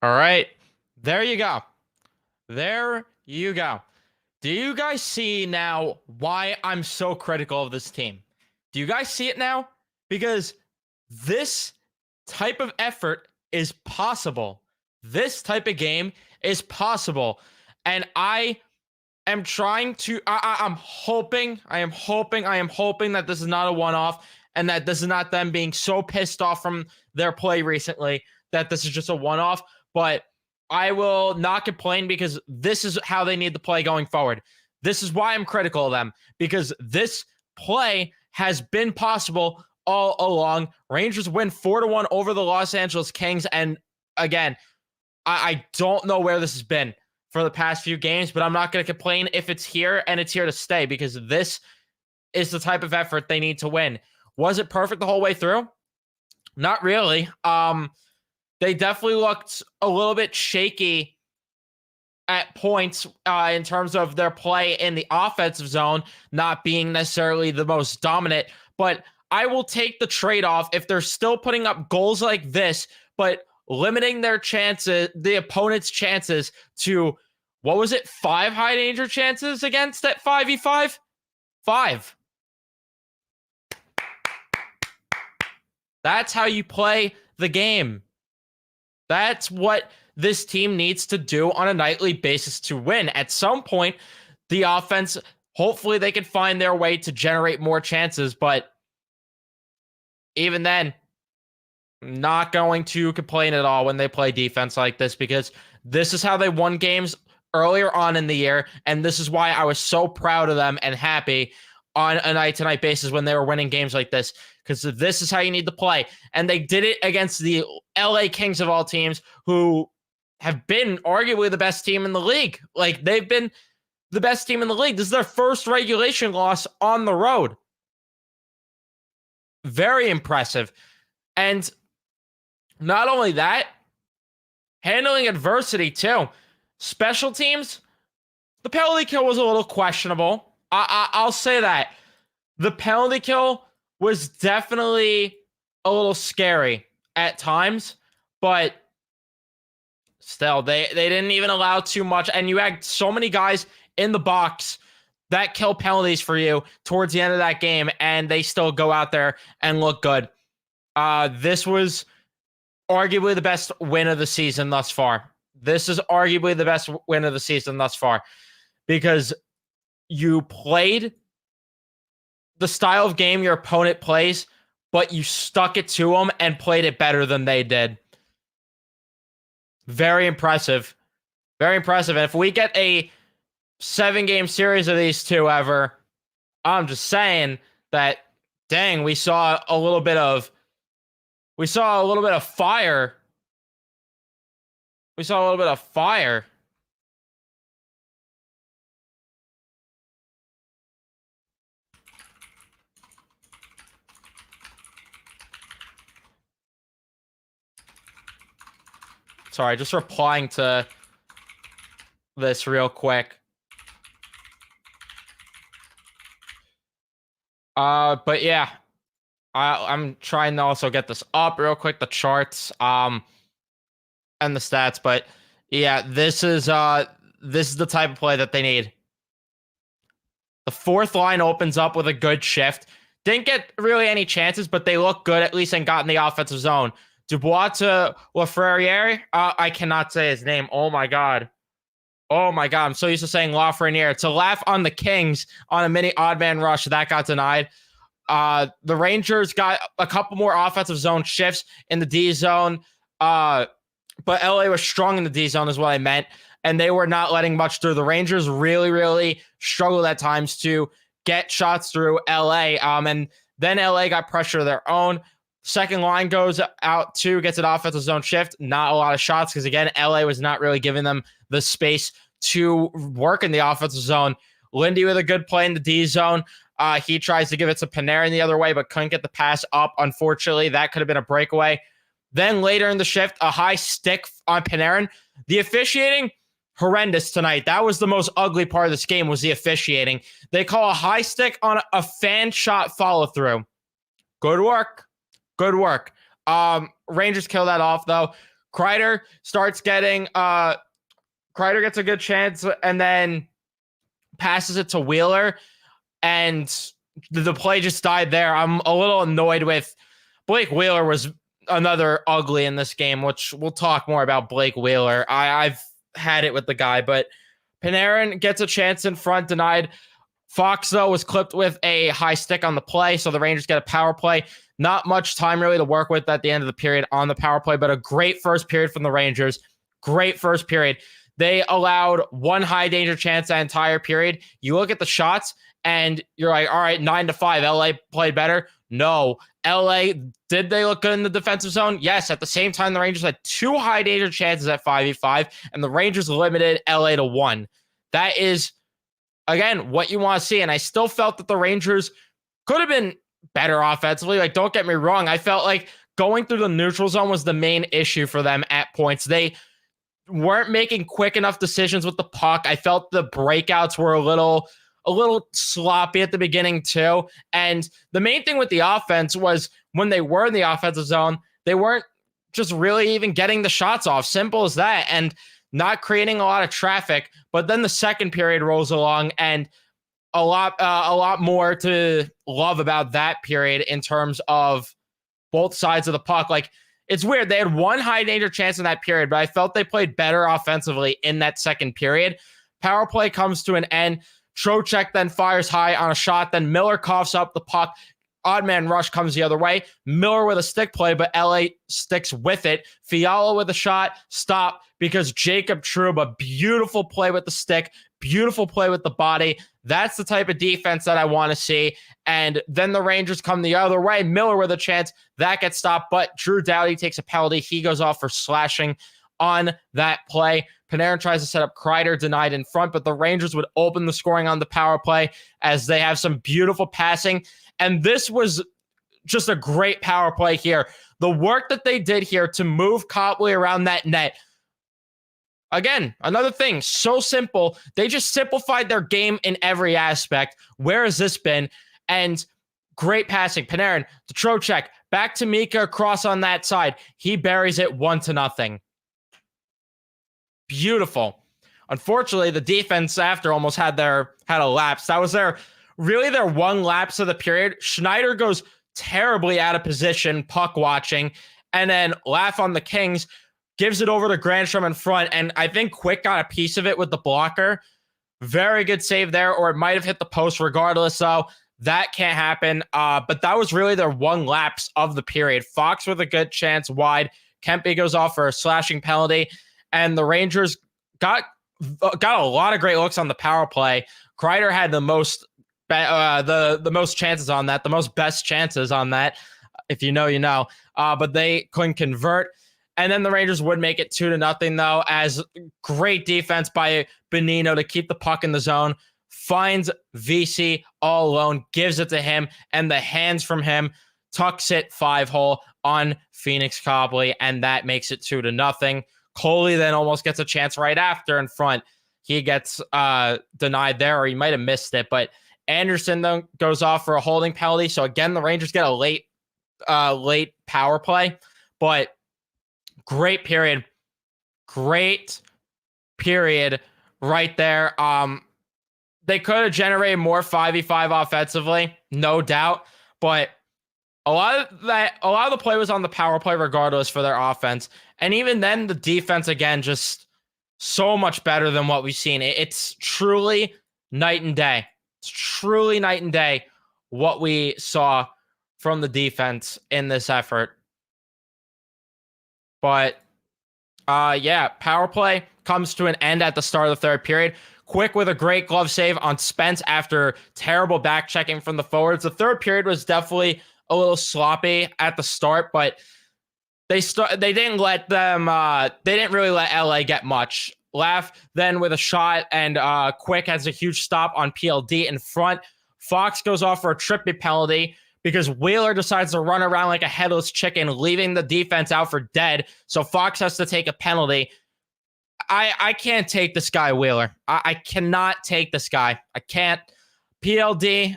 All right. There you go. There you go. Do you guys see now why I'm so critical of this team? Do you guys see it now? Because this type of effort is possible. This type of game is possible. And I am trying to, I'm hoping, I am hoping that this is not a one off and that this is not them being so pissed off from their play recently that this is just a one off. But I will not complain because this is how they need to play going forward. This is why I'm critical of them because this play has been possible all along. Rangers win 4-1 over the Los Angeles Kings. And again, I don't know where this has been for the past few games, but I'm not going to complain if it's here and it's here to stay because this is the type of effort they need to win. Was it perfect the whole way through? Not really. They definitely looked a little bit shaky at points in terms of their play in the offensive zone, not being necessarily the most dominant. But I will take the trade-off if they're still putting up goals like this, but limiting their chances, the opponent's chances to, what was it, 5 high danger chances against at 5v5? 5. That's how you play the game. That's what this team needs to do on a nightly basis to win. At some point, the offense, hopefully they can find their way to generate more chances, but even then, I'm not going to complain at all when they play defense like this because this is how they won games earlier on in the year, and this is why I was so proud of them and happy on a night-to-night basis when they were winning games like this, because this is how you need to play. And they did it against the LA Kings of all teams, who have been arguably the best team in the league. Like, they've been the best team in the league. This is their first regulation loss on the road. Very impressive. And not only that, handling adversity too. Special teams, the penalty kill was a little questionable. I'll say that. The penalty kill was definitely a little scary at times, but still, they didn't even allow too much. And you had so many guys in the box that kill penalties for you towards the end of that game, and they still go out there and look good. This was arguably the best win of the season thus far. This is arguably the best win of the season thus far because you played the style of game your opponent plays, but you stuck it to them and played it better than they did. Very impressive. Very impressive. And if we get a 7-game series of these two ever, I'm just saying that, dang, we saw a little bit of fire. We saw a little bit of fire. Sorry, just replying to this real quick. But yeah, I'm trying to also get this up real quick, the charts, and the stats. But yeah, this is the type of play that they need. The fourth line opens up with a good shift. Didn't get really any chances, but they look good at least and got in the offensive zone. Dubois to Lafreniere. I cannot say his name. Oh my god. Oh my god. I'm so used to saying Lafreniere. To laugh on the Kings on a mini odd man rush, that got denied. The Rangers got a couple more offensive zone shifts in the D zone. But LA was strong in the D zone is what I meant. And they were not letting much through. The Rangers really, really struggled at times to get shots through LA. And then LA got pressure of their own. Second line goes out too, gets an offensive zone shift. Not a lot of shots because, again, LA was not really giving them the space to work in the offensive zone. Lindy with a good play in the D zone. He tries to give it to Panarin the other way, but couldn't get the pass up. Unfortunately, that could have been a breakaway. Then later in the shift, a high stick on Panarin. The officiating, horrendous tonight. That was the most ugly part of this game, was the officiating. They call a high stick on a fan shot follow-through. Good work. Good work. Rangers kill that off, though. Kreider starts getting Kreider gets a good chance and then passes it to Wheeler, and the play just died there. I'm a little annoyed with Blake Wheeler was another ugly in this game, which we'll talk more about Blake Wheeler. I've had it with the guy, but Panarin gets a chance in front, denied. Fox, though, was clipped with a high stick on the play, so the Rangers get a power play. Not much time really to work with at the end of the period on the power play, but a great first period from the Rangers. Great first period. They allowed one high danger chance that entire period. You look at the shots, and you're like, all right, 9-5. LA played better. No. LA, did they look good in the defensive zone? Yes. At the same time, the Rangers had two high danger chances at 5v5, and the Rangers limited LA to 1. That is, again, what you want to see. And I still felt that the Rangers could have been better offensively. Like, don't get me wrong. I felt like going through the neutral zone was the main issue for them at points. They weren't making quick enough decisions with the puck. I felt the breakouts were a little sloppy at the beginning too. And the main thing with the offense was when they were in the offensive zone, they weren't just really even getting the shots off. Simple as that. And not creating a lot of traffic. But then the second period rolls along, and a lot more to love about that period in terms of both sides of the puck. Like, it's weird. They had one high danger chance in that period, but I felt they played better offensively in that second period. Power play comes to an end. Trocheck then fires high on a shot. Then Miller coughs up the puck. Odd man rush comes the other way. Miller with a stick play, but LA sticks with it. Fiala with a shot. Stop, because Jacob Trouba, beautiful play with the stick. Beautiful play with the body. That's the type of defense that I want to see. And then the Rangers come the other way. Miller with a chance. That gets stopped, but Drew Doughty takes a penalty. He goes off for slashing on that play. Panarin tries to set up Kreider, denied in front, but the Rangers would open the scoring on the power play as they have some beautiful passing. And this was just a great power play here. The work that they did here to move Copley around that net. Again, another thing, so simple. They just simplified their game in every aspect. Where has this been? And great passing. Panarin to Trocheck, back to Mika across on that side. He buries it 1-0. Beautiful. Unfortunately, the defense after almost had a lapse. That was their one lapse of the period. Schneider goes terribly out of position, puck watching, and then Laugh on the Kings gives it over to Granstrom in front, and I think Quick got a piece of it with the blocker. Very good save there, or it might have hit the post regardless, so that can't happen. But that was really their one lapse of the period. Fox with a good chance wide. Kempe goes off for a slashing penalty, and the Rangers got a lot of great looks on the power play. Kreider had the most chances on that, the most best chances on that. If you know, you know. But they couldn't convert. And then the Rangers would make it 2-0, though, as great defense by Bonino to keep the puck in the zone. Finds VC all alone, gives it to him, and the hands from him tucks it 5-hole on Phoenix Copley, and that makes it 2-0. Coley then almost gets a chance right after in front. He gets denied there, or he might have missed it, but Anderson then goes off for a holding penalty. So again, the Rangers get a late power play, but great period right there. They could have generated more 5v5 offensively, no doubt, but a lot of the play was on the power play regardless for their offense. And even then, the defense, again, just so much better than what we've seen. It's truly night and day. It's truly night and day what we saw from the defense in this effort. But, power play comes to an end at the start of the third period. Quick with a great glove save on Spence after terrible back checking from the forwards. The third period was definitely a little sloppy at the start, but they didn't really let LA get much. Laugh then with a shot, and Quick has a huge stop on PLD in front. Fox goes off for a trippy penalty because Wheeler decides to run around like a headless chicken, leaving the defense out for dead. So Fox has to take a penalty. I can't take this guy, Wheeler. I cannot take this guy. I can't. PLD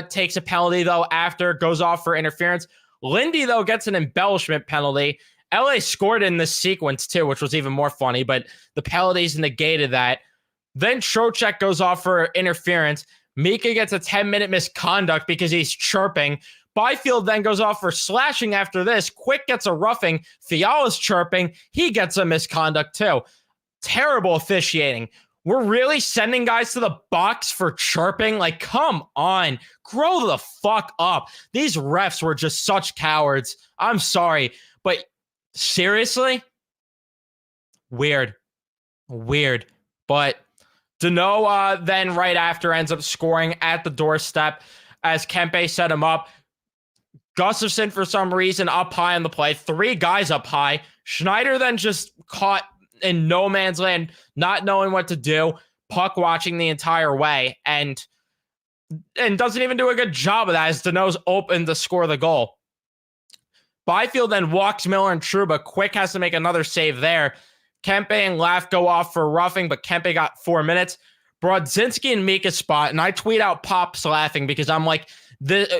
takes a penalty, though, after, goes off for interference. Lindy, though, gets an embellishment penalty. LA scored in this sequence too, which was even more funny, but the penalties negated that. Then Trocheck goes off for interference. Mika gets a 10-minute misconduct because he's chirping. Byfield then goes off for slashing after this. Quick gets a roughing. Fiala's chirping. He gets a misconduct too. Terrible officiating. We're really sending guys to the box for chirping? Like, come on. Grow the fuck up. These refs were just such cowards. I'm sorry. But seriously? Weird. But Dano then right after ends up scoring at the doorstep as Kempe set him up. Gustafsson, for some reason, up high on the play. 3 guys up high. Schneider then just caught in no man's land, not knowing what to do, puck watching the entire way, and doesn't even do a good job of that as Dano's open to score the goal. Byfield then walks Miller and Trouba. Quick has to make another save there. Kempe and Laff go off for roughing, but Kempe got 4 minutes. Brodzinski and Mika's spot, and I tweet out Pops laughing because I'm like,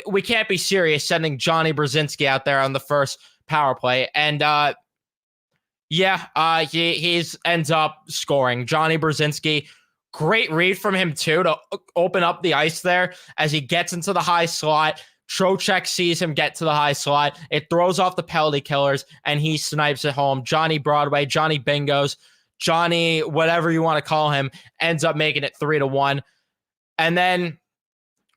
we can't be serious sending Johnny Brodzinski out there on the first power play. And he ends up scoring. Johnny Brodzinski, great read from him too to open up the ice there as he gets into the high slot. Trocheck sees him get to the high slot. It throws off the penalty killers, and he snipes it home. Johnny Broadway, Johnny Bingos, Johnny whatever you want to call him, ends up making it 3-1. And then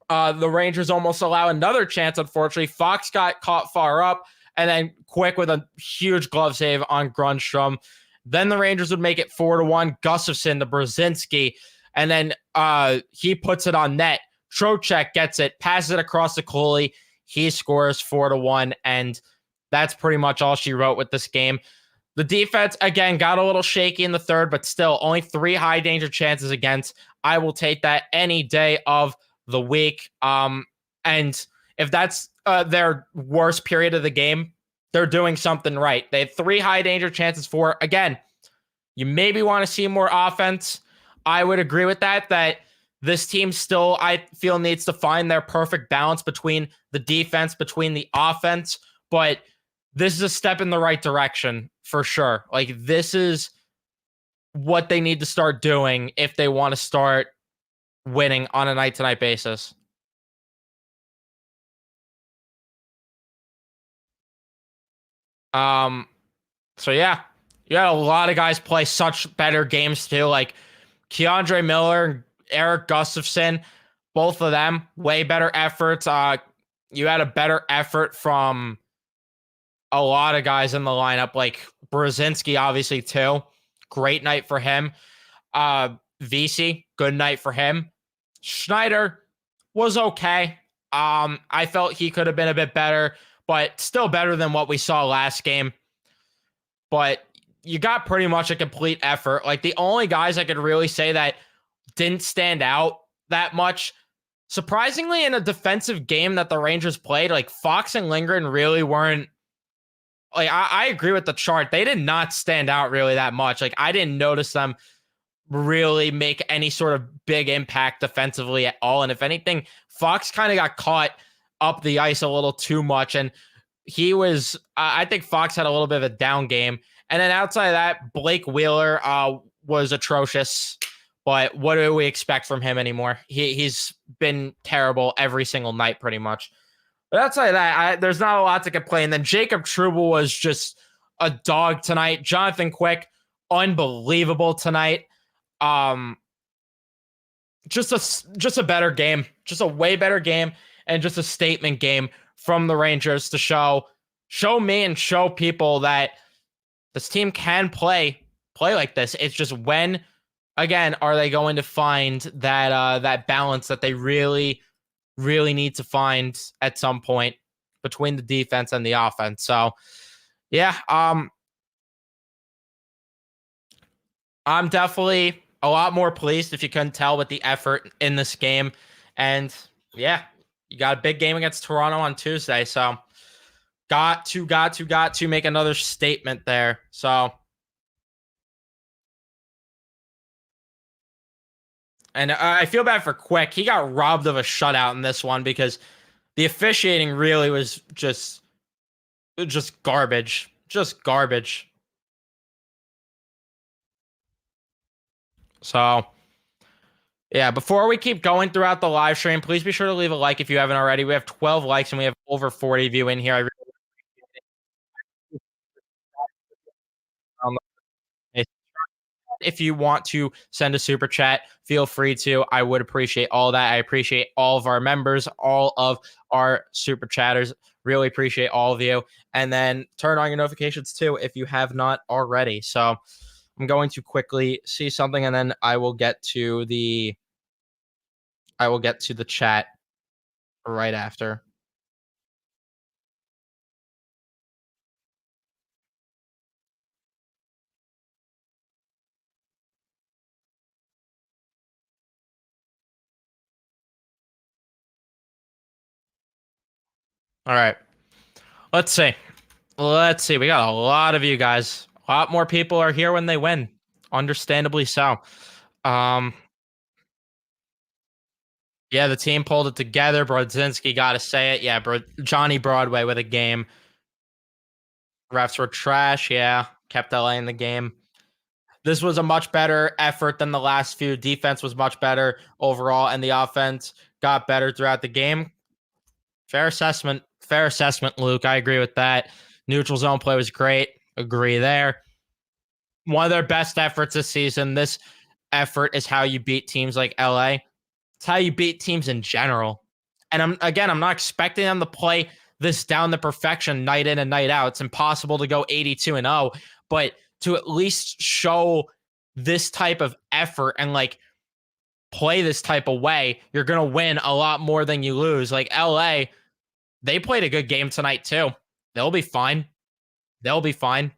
the Rangers almost allow another chance, unfortunately. Fox got caught far up, and then Quick with a huge glove save on Grundstrom. Then the Rangers would make it 4-1. Gustafsson to Brodzinski, and then he puts it on net. Trocheck gets it, passes it across the goalie. He scores 4-1, and that's pretty much all she wrote with this game. The defense, again, got a little shaky in the third, but still only 3 high danger chances against. I will take that any day of the week. And if that's their worst period of the game, they're doing something right. They had 3 high danger chances for. Again, you maybe want to see more offense. I would agree with that this team still, I feel, needs to find their perfect balance between the defense, between the offense. But this is a step in the right direction for sure. Like, this is what they need to start doing if they want to start winning on a night-to-night basis. So yeah, you had a lot of guys play such better games too, like Keandre Miller and Eric Gustafsson, both of them way better efforts. You had a better effort from a lot of guys in the lineup, like Brodzinski, obviously too. Great night for him. VC, good night for him. Schneider was okay. I felt he could have been a bit better, but still better than what we saw last game. But you got pretty much a complete effort. Like, the only guys I could really say that didn't stand out that much, surprisingly, in a defensive game that the Rangers played, like Fox and Lindgren really weren't, like, I agree with the chart. They did not stand out really that much. Like, I didn't notice them really make any sort of big impact defensively at all. And if anything, Fox kind of got caught up the ice a little too much. And he was, I think Fox had a little bit of a down game. And then outside of that, Blake Wheeler was atrocious. But what do we expect from him anymore? He's been terrible every single night, pretty much. But outside of that, there's not a lot to complain. Then Jacob Trouba was just a dog tonight. Jonathan Quick, unbelievable tonight. Just a better game, just a way better game, and just a statement game from the Rangers to show me and show people that this team can play like this. It's just when, again, are they going to find that balance that they really, really need to find at some point between the defense and the offense? So, yeah, I'm definitely a lot more pleased, if you couldn't tell, with the effort in this game. And yeah, you got a big game against Toronto on Tuesday. So got to make another statement there. So, and I feel bad for Quick. He got robbed of a shutout in this one because the officiating really was just garbage. just garbage. So yeah, before we keep going throughout the live stream, please be sure to leave a like if you haven't already. We have 12 likes and we have over 40 of you in here. I really if you want to send a super chat, feel free to. I would appreciate all that. I appreciate all of our members, all of our super chatters. Really appreciate all of you. And then turn on your notifications too if you have not already. So I'm going to quickly see something and then I will get to the chat right after. All right. Let's see. Let's see. We got a lot of you guys. A lot more people are here when they win. Understandably so. Um, yeah, the team pulled it together. Brodzinski got to say it. Yeah, Johnny Broadway with a game. Refs were trash. Yeah, kept LA in the game. This was a much better effort than the last few. Defense was much better overall, and the offense got better throughout the game. Fair assessment. Fair assessment, Luke. I agree with that. Neutral zone play was great. Agree there. One of their best efforts this season. This effort is how you beat teams like LA. It's how you beat teams in general. And I'm not expecting them to play this down to perfection night in and night out. It's impossible to go 82 and 0, but to at least show this type of effort and like play this type of way, you're going to win a lot more than you lose. Like LA, they played a good game tonight too. They'll be fine. They'll be fine.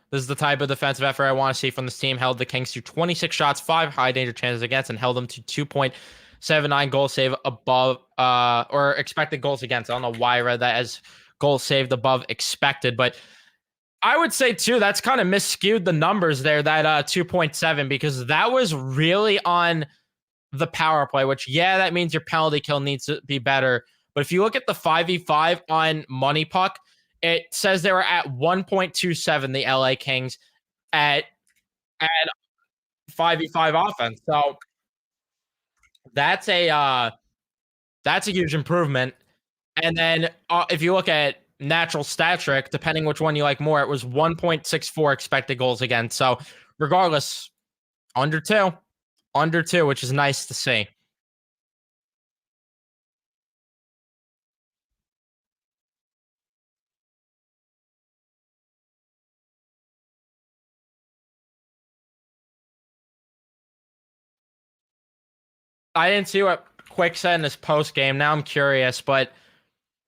This is the type of defensive effort I want to see from this team. Held the Kings to 26 shots, 5 high danger chances against, and held them to 2.79 goal save above or expected goals against. I don't know why I read that as goals saved above expected, but I would say too that's kind of misskewed the numbers there, that 2.7, because that was really on the power play, which yeah, that means your penalty kill needs to be better. But if you look at the 5v5 on Money Puck, it says they were at 1.27, the LA Kings at 5v5 offense. So that's a huge improvement. And then if you look at natural stat trick, depending which one you like more, it was 1.64 expected goals against. So regardless, under two, which is nice to see. I didn't see what Quick said in his post game. Now I'm curious, but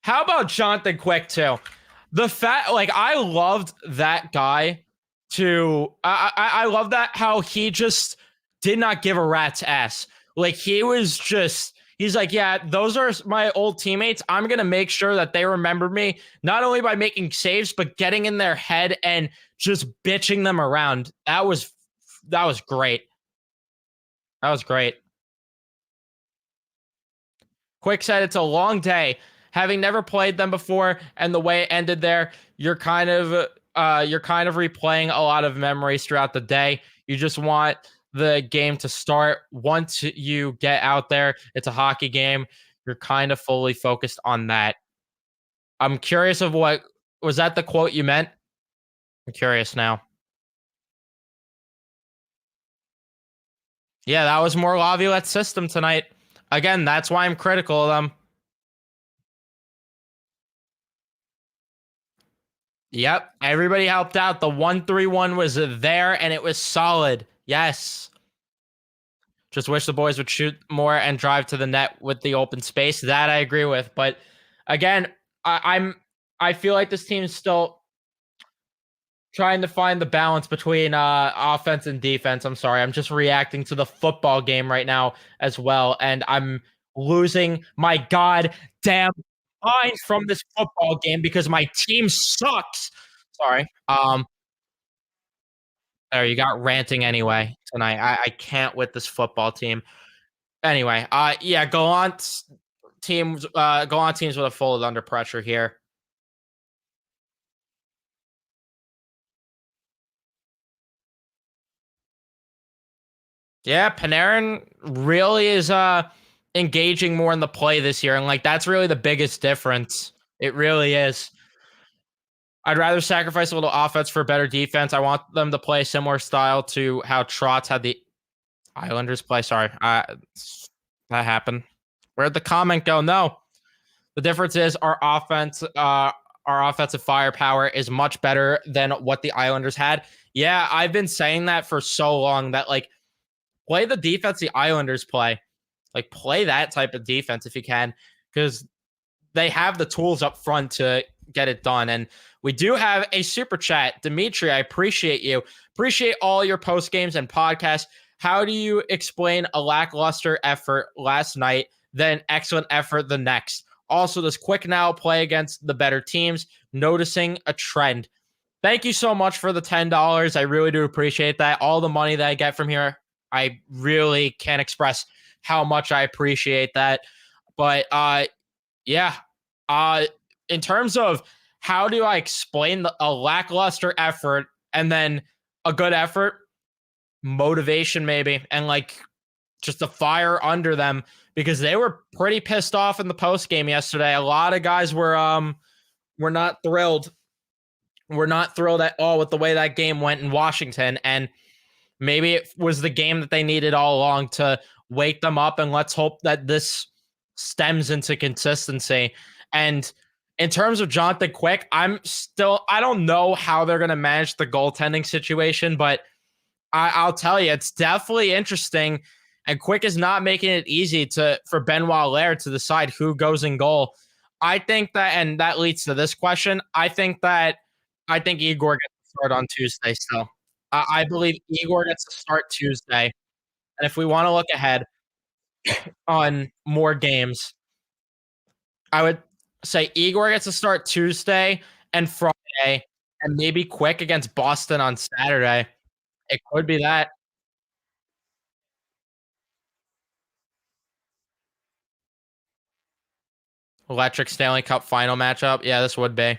how about Jonathan Quick too? The fact, like, I loved that guy. I love that how he just did not give a rat's ass. Like he was just. He's like, yeah, those are my old teammates. I'm gonna make sure that they remember me not only by making saves, but getting in their head and just bitching them around. That was great. That was great. Quick said it's a long day. Having never played them before and the way it ended there, you're kind of replaying a lot of memories throughout the day. You just want the game to start. Once you get out there, it's a hockey game. You're kind of fully focused on that. I'm curious of what was that the quote you meant? I'm curious now. Yeah, that was more Laviolette's system tonight. Again, that's why I'm critical of them. Yep. Everybody helped out. The 1-3-1 was there and it was solid. Yes. Just wish the boys would shoot more and drive to the net with the open space. That I agree with. But again, I feel like this team is still trying to find the balance between offense and defense. I'm sorry. I'm just reacting to the football game right now as well. And I'm losing my goddamn mind from this football game because my team sucks. Sorry. There you got ranting anyway tonight. I can't with this football team. Anyway, yeah, go on teams would have folded under pressure here. Yeah, Panarin really is engaging more in the play this year, and like that's really the biggest difference. It really is. I'd rather sacrifice a little offense for better defense. I want them to play a similar style to how Trotz had the Islanders play. Sorry, that happened. Where'd the comment go? No, the difference is our offensive firepower is much better than what the Islanders had. Yeah, I've been saying that for so long that like play the defense the Islanders play. Like play that type of defense if you can, because they have the tools up front to get it done. And we do have a super chat. Dimitri, I appreciate you. Appreciate all your post games and podcasts. How do you explain a lackluster effort last night, then excellent effort the next? Also, does Quick now play against the better teams? Noticing a trend. Thank you so much for the $10. I really do appreciate that. All the money that I get from here, I really can't express how much I appreciate that. But yeah. Uh in terms of how do I explain a lackluster effort and then a good effort, motivation maybe, and like just the fire under them because they were pretty pissed off in the post game yesterday. A lot of guys were not thrilled. Were not thrilled at all with the way that game went in Washington, and maybe it was the game that they needed all along to wake them up. And let's hope that this stems into consistency. And in terms of Jonathan Quick, I don't know how they're going to manage the goaltending situation, but I'll tell you, it's definitely interesting. And Quick is not making it easy for Benoit Laird to decide who goes in goal. I think that, and that leads to this question. I think Igor gets to start on Tuesday still. I believe Igor gets to start Tuesday. And if we want to look ahead on more games, I would say Igor gets to start Tuesday and Friday, and maybe Quick against Boston on Saturday. It could be that. Electric Stanley Cup final matchup. Yeah, this would be.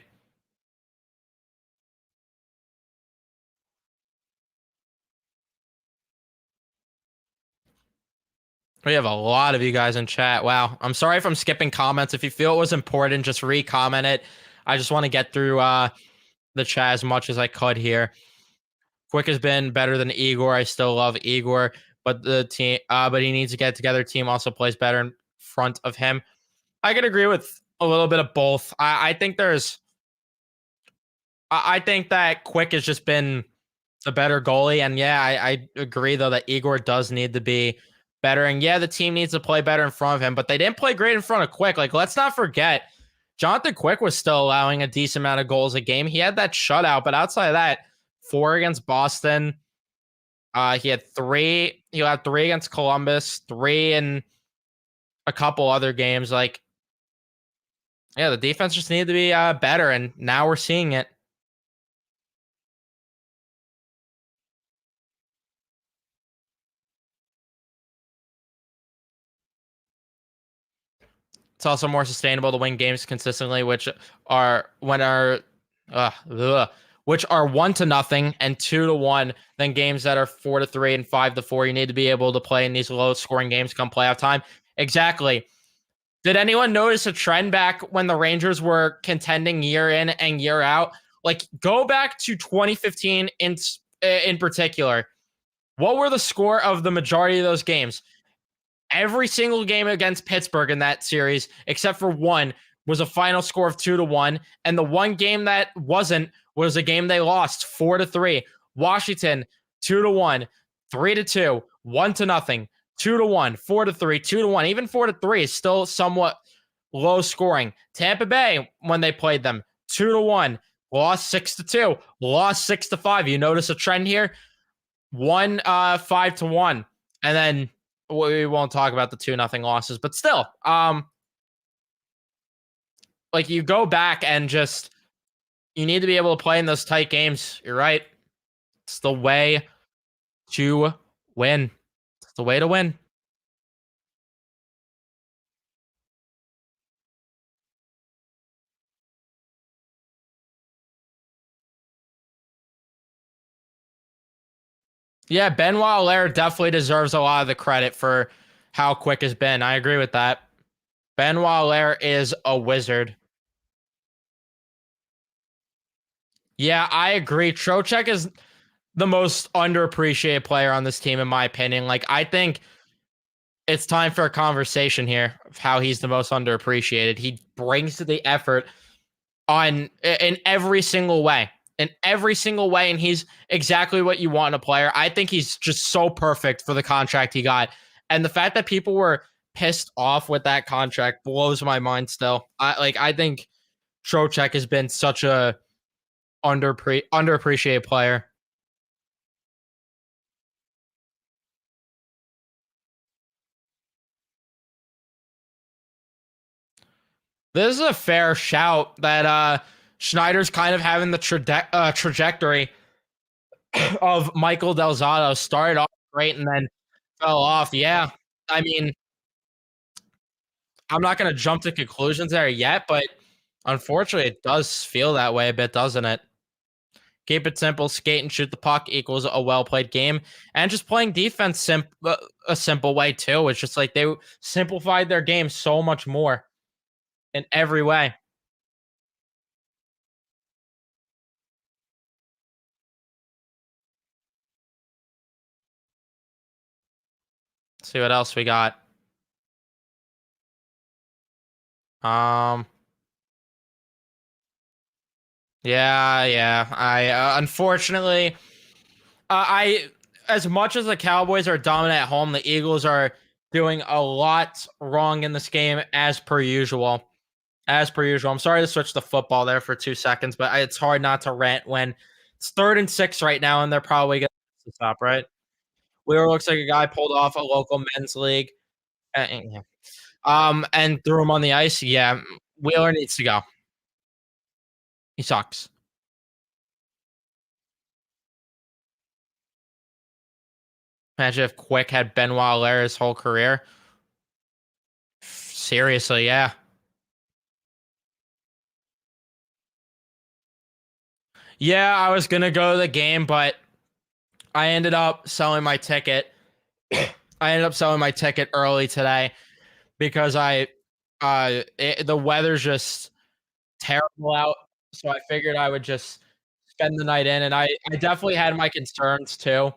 We have a lot of you guys in chat. Wow. I'm sorry if I'm skipping comments. If you feel it was important, just re-comment it. I just want to get through the chat as much as I could here. Quick has been better than Igor. I still love Igor, but but he needs to get together. Team also plays better in front of him. I could agree with a little bit of both. I think that Quick has just been the better goalie. And yeah, I agree though that Igor does need to be better. And yeah, the team needs to play better in front of him, but they didn't play great in front of Quick. Like, let's not forget, Jonathan Quick was still allowing a decent amount of goals a game. He had that shutout, but outside of that, 4 against Boston. He had 3 against Columbus, 3 in a couple other games. Like, yeah, the defense just needed to be better, and now we're seeing it. It's also more sustainable to win games consistently, are when are which are 1-0 and 2-1 than games that are 4-3 and 5-4. You need to be able to play in these low scoring games come playoff time. Exactly. Did anyone notice a trend back when the Rangers were contending year in and year out? Like go back to 2015 in particular. What were the score of the majority of those games? Every single game against Pittsburgh in that series, except for one, was a final score of 2-1. And the one game that wasn't was a game they lost 4-3. Washington, 2-1, 3-2, 1-0, 2-1, 4-3, 2-1. Even 4-3 is still somewhat low scoring. Tampa Bay, when they played them, 2-1, lost 6-2, lost 6-5. You notice a trend here? One 5-1. And then we won't talk about the 2-0 losses, but still, like you go back and just you need to be able to play in those tight games. You're right. It's the way to win. It's the way to win. Yeah, Benoit Allaire definitely deserves a lot of the credit for how quick has been. I agree with that. Benoit Allaire is a wizard. Yeah, I agree. Trocheck is the most underappreciated player on this team, in my opinion. Like, I think it's time for a conversation here of how he's the most underappreciated. He brings the effort on in every single way. In every single way, and he's exactly what you want in a player. I think he's just so perfect for the contract he got. And the fact that people were pissed off with that contract blows my mind still. I think Trocheck has been such a underappreciated player. This is a fair shout that Schneider's kind of having the trajectory of Michael Delzato. Started off great and then fell off. Yeah. I mean, I'm not going to jump to conclusions there yet, but unfortunately, it does feel that way a bit, doesn't it? Keep it simple, skate and shoot the puck equals a well played game, and just playing defense a simple way too. It's just like they simplified their game so much more in every way. Let's see what else we got. Um, yeah. I unfortunately, I as much as the Cowboys are dominant at home, the Eagles are doing a lot wrong in this game as per usual. As per usual. I'm sorry to switch to football there for 2 seconds, but it's hard not to rant when it's 3rd and 6 right now, and they're probably going to stop, right? Wheeler looks like a guy pulled off a local men's league, yeah. And threw him on the ice. Yeah, Wheeler needs to go. He sucks. Imagine if Quick had Benoit Allaire his whole career. Seriously, yeah. Yeah, I was gonna go to the game, but I ended up selling my ticket. I ended up selling my ticket early today because the weather's just terrible out, so I figured I would just spend the night in, and I definitely had my concerns too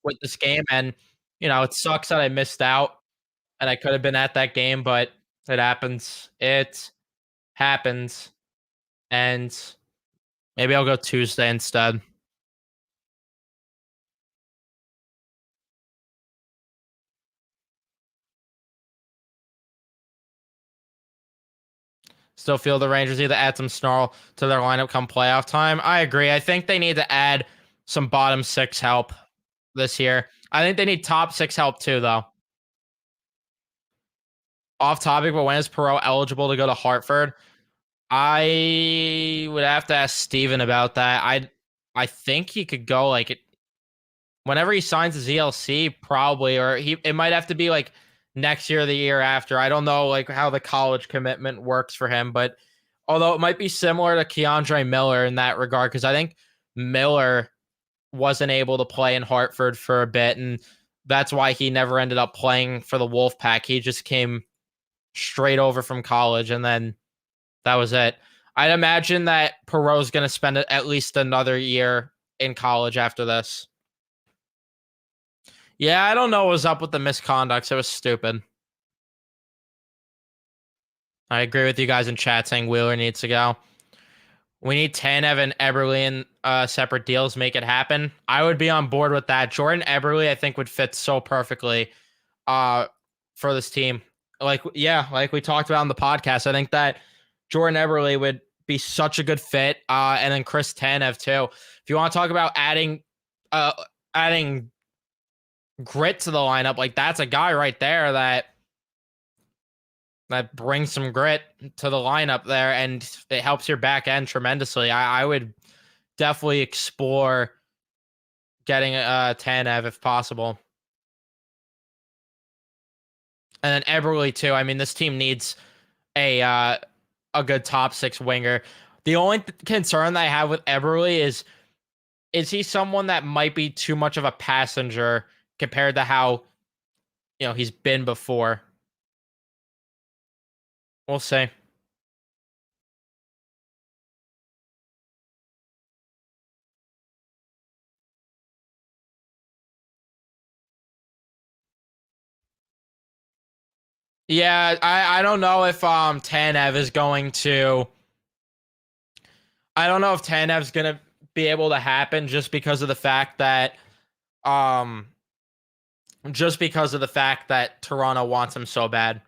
with this game, and it sucks that I missed out, and I could have been at that game, but it happens. It happens, and maybe I'll go Tuesday instead. Still feel the Rangers need to add some snarl to their lineup come playoff time. I agree. I think they need to add some bottom six help this year. I think they need top six help too, though. Off topic, but when is Perot eligible to go to Hartford? I would have to ask Steven about that. I think he could go like whenever he signs his ELC, probably, or it might have to be like next year or the year after. I don't know like how the college commitment works for him, but although it might be similar to Keandre Miller in that regard, because I think Miller wasn't able to play in Hartford for a bit, and that's why he never ended up playing for the Wolfpack. He just came straight over from college, and then that was it. I'd imagine that Perot's going to spend at least another year in college after this. Yeah, I don't know what was up with the misconducts. It was stupid. I agree with you guys in chat saying Wheeler needs to go. We need Tanev and Eberle in separate deals, make it happen. I would be on board with that. Jordan Eberle, I think, would fit so perfectly uh, for this team. Like we talked about on the podcast, I think that Jordan Eberle would be such a good fit. And then Chris Tanev too. If you want to talk about adding grit to the lineup, like that's a guy right there that brings some grit to the lineup there, and it helps your back end tremendously. I would definitely explore getting Tanev if possible. And then Eberle too. I mean, this team needs a good top six winger. The only concern that I have with Eberle is is he someone that might be too much of a passenger compared to how, he's been before? We'll see. Yeah, I don't know if Tanev is going to. I don't know if Tanev's gonna be able to happen um just because of the fact that Toronto wants him so bad.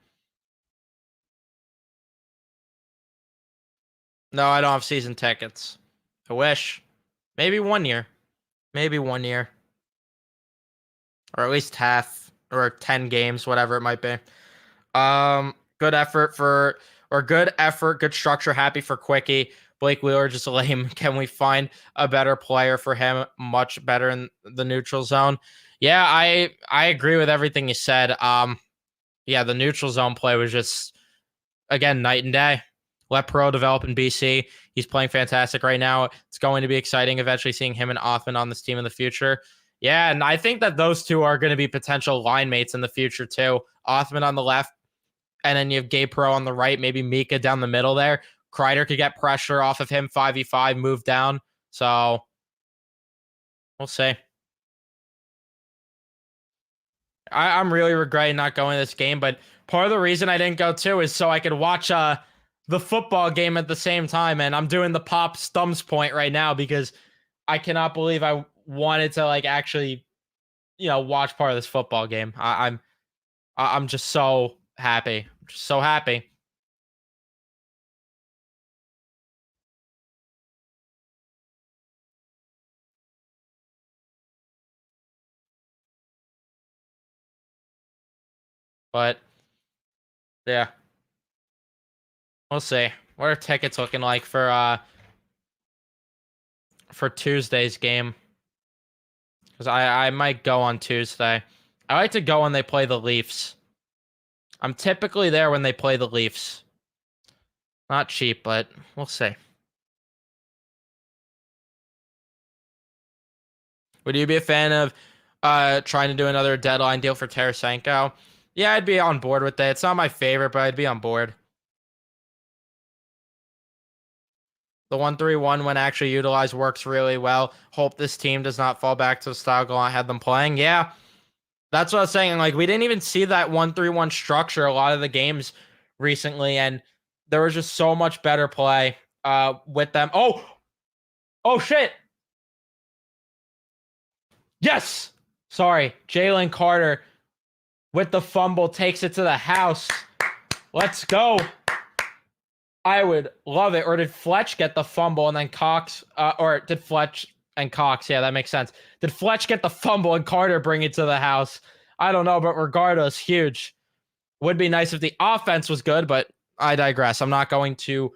No, I don't have season tickets. I wish. Maybe 1 year. Maybe 1 year. Or at least half or 10 games, whatever it might be. Good effort good effort, good structure. Happy for Quickie. Blake Wheeler just lame. Can we find a better player for him? Much better in the neutral zone. Yeah, I agree with everything you said. Yeah, the neutral zone play was just again night and day. Let Pro develop in BC. He's playing fantastic right now. It's going to be exciting eventually seeing him and Othman on this team in the future. Yeah, and I think that those two are going to be potential line mates in the future too. Othman on the left, and then you have Gabe Pro on the right, maybe Mika down the middle there. Kreider could get pressure off of him, 5v5, move down. So we'll see. I'm really regretting not going to this game, but part of the reason I didn't go too is so I could watch the football game at the same time. And I'm doing the pop thumbs point right now because I cannot believe I wanted to like actually, watch part of this football game. I'm just so happy. Just so happy. But yeah, we'll see. What are tickets looking like for Tuesday's game? Because I might go on Tuesday. I like to go when they play the Leafs. I'm typically there when they play the Leafs. Not cheap, but we'll see. Would you be a fan of trying to do another deadline deal for Tarasenko? Yeah, I'd be on board with that. It's not my favorite, but I'd be on board. The 1-3-1 when actually utilized works really well. Hope this team does not fall back to the style Gallant had them playing. Yeah, that's what I was saying. Like, we didn't even see that 1-3-1 structure a lot of the games recently, and there was just so much better play with them. Oh shit. Yes. Sorry. Jalen Carter with the fumble takes it to the house. Let's go. I would love it. Or did Fletch get the fumble and then Cox, or did Fletch and Cox? Yeah, that makes sense. Did Fletch get the fumble and Carter bring it to the house? I don't know, but regardless, huge. Would be nice if the offense was good, but I digress. I'm not going to.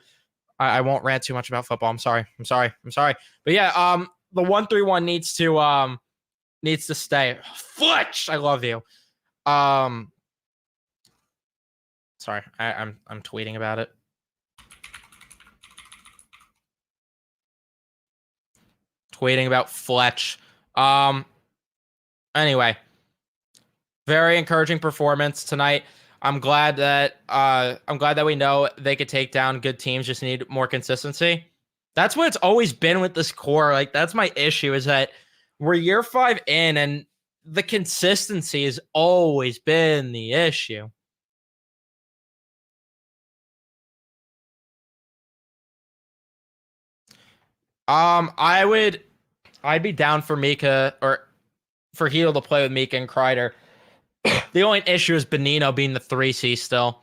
I won't rant too much about football. I'm sorry. But yeah, the 1-3-1 needs to stay. Fletch, I love you. Sorry, I'm tweeting about it. Tweeting about Fletch. Anyway, very encouraging performance tonight. I'm glad that we know they could take down good teams. Just need more consistency. That's what it's always been with this core. Like, that's my issue, is that we're year 5 in and the consistency has always been the issue. I'd be down for Mika or for Heedle to play with Mika and Kreider. The only issue is Benino being the 3C still.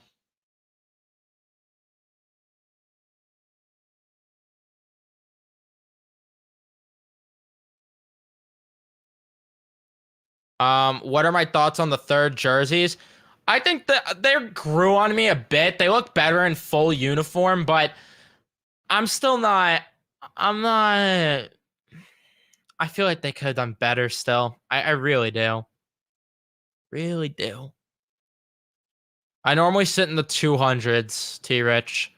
What are my thoughts on the third jerseys? I think that they grew on me a bit. They look better in full uniform, but I'm still not. I'm not. I feel like they could have done better still. I really do. Really do. I normally sit in the 200s, T Rich.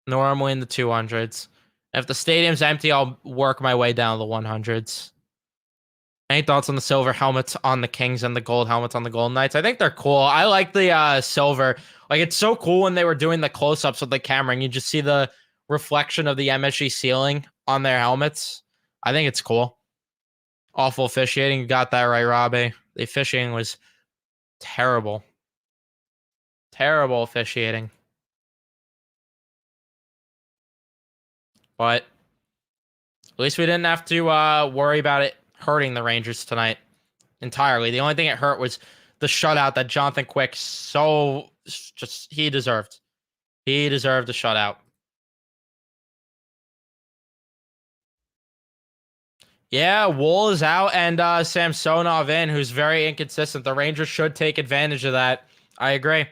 Normally in the 200s. If the stadium's empty, I'll work my way down the 100s. Any thoughts on the silver helmets on the Kings and the gold helmets on the Golden Knights? I think they're cool. I like the silver. Like, it's so cool when they were doing the close-ups with the camera and you just see the reflection of the MSG ceiling on their helmets. I think it's cool. Awful officiating. You got that right, Robbie. The officiating was terrible. Terrible officiating. But at least we didn't have to worry about it hurting the Rangers tonight entirely. The only thing it hurt was the shutout that Jonathan Quick he deserved. He deserved a shutout. Yeah, Wool is out and Samsonov in, who's very inconsistent. The Rangers should take advantage of that. I agree.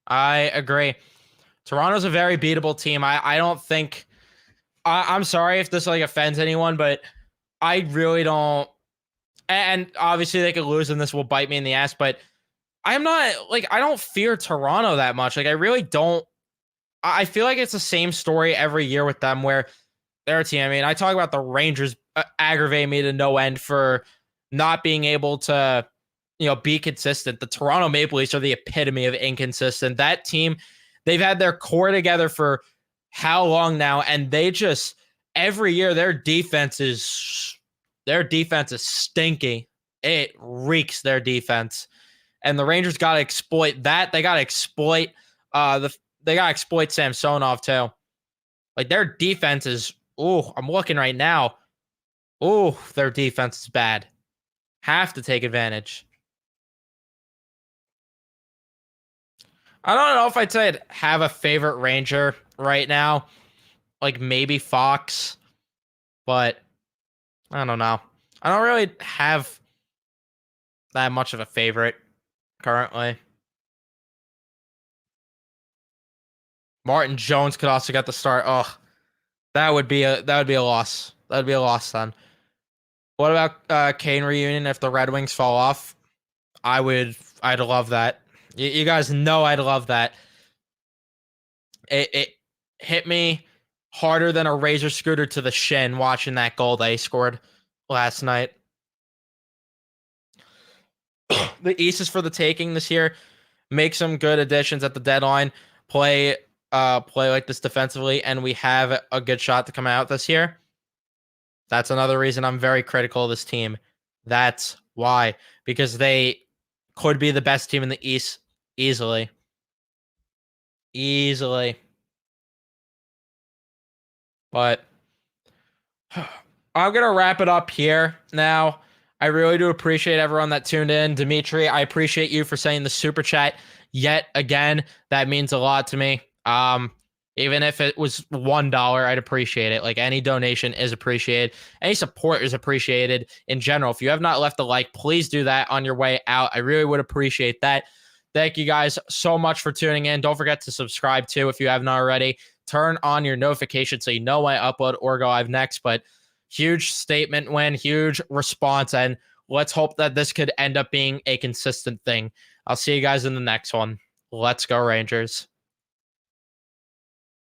I agree. Toronto's a very beatable team. I don't think I'm sorry if this like offends anyone, but I really don't. And obviously they could lose and this will bite me in the ass, but I'm not like I don't fear Toronto that much. Like I really don't. I feel like it's the same story every year with them where they're a team. I mean, I talk about the Rangers aggravate me to no end for not being able to, be consistent. The Toronto Maple Leafs are the epitome of inconsistent. That team, they've had their core together for how long now, and they just every year their defense is stinky. It reeks their defense, and the Rangers got to exploit that. They got to exploit Samsonov too. Like their defense is. Oh, I'm looking right now. Oh, their defense is bad. Have to take advantage. I don't know if I'd say I'd have a favorite Ranger right now. Like maybe Fox, but I don't know. I don't really have that much of a favorite currently. Martin Jones could also get the start. Oh, that would be a loss. That would be a loss then. What about Kane reunion if the Red Wings fall off? I'd love that. You guys know I'd love that. It hit me harder than a razor scooter to the shin watching that goal they scored last night. The East is for the taking this year. Make some good additions at the deadline. Play like this defensively, and we have a good shot to come out this year. That's another reason I'm very critical of this team. That's why. Because they could be the best team in the East easily. Easily. But I'm going to wrap it up here now. I really do appreciate everyone that tuned in. Dimitri, I appreciate you for saying the super chat yet again. That means a lot to me. Even if it was $1, I'd appreciate it. Like any donation is appreciated. Any support is appreciated in general. If you have not left a like, please do that on your way out. I really would appreciate that. Thank you guys so much for tuning in. Don't forget to subscribe too if you haven't already. Turn on your notifications so you know when I upload or go live next. But huge statement win, huge response, and let's hope that this could end up being a consistent thing. I'll see you guys in the next one. Let's go Rangers.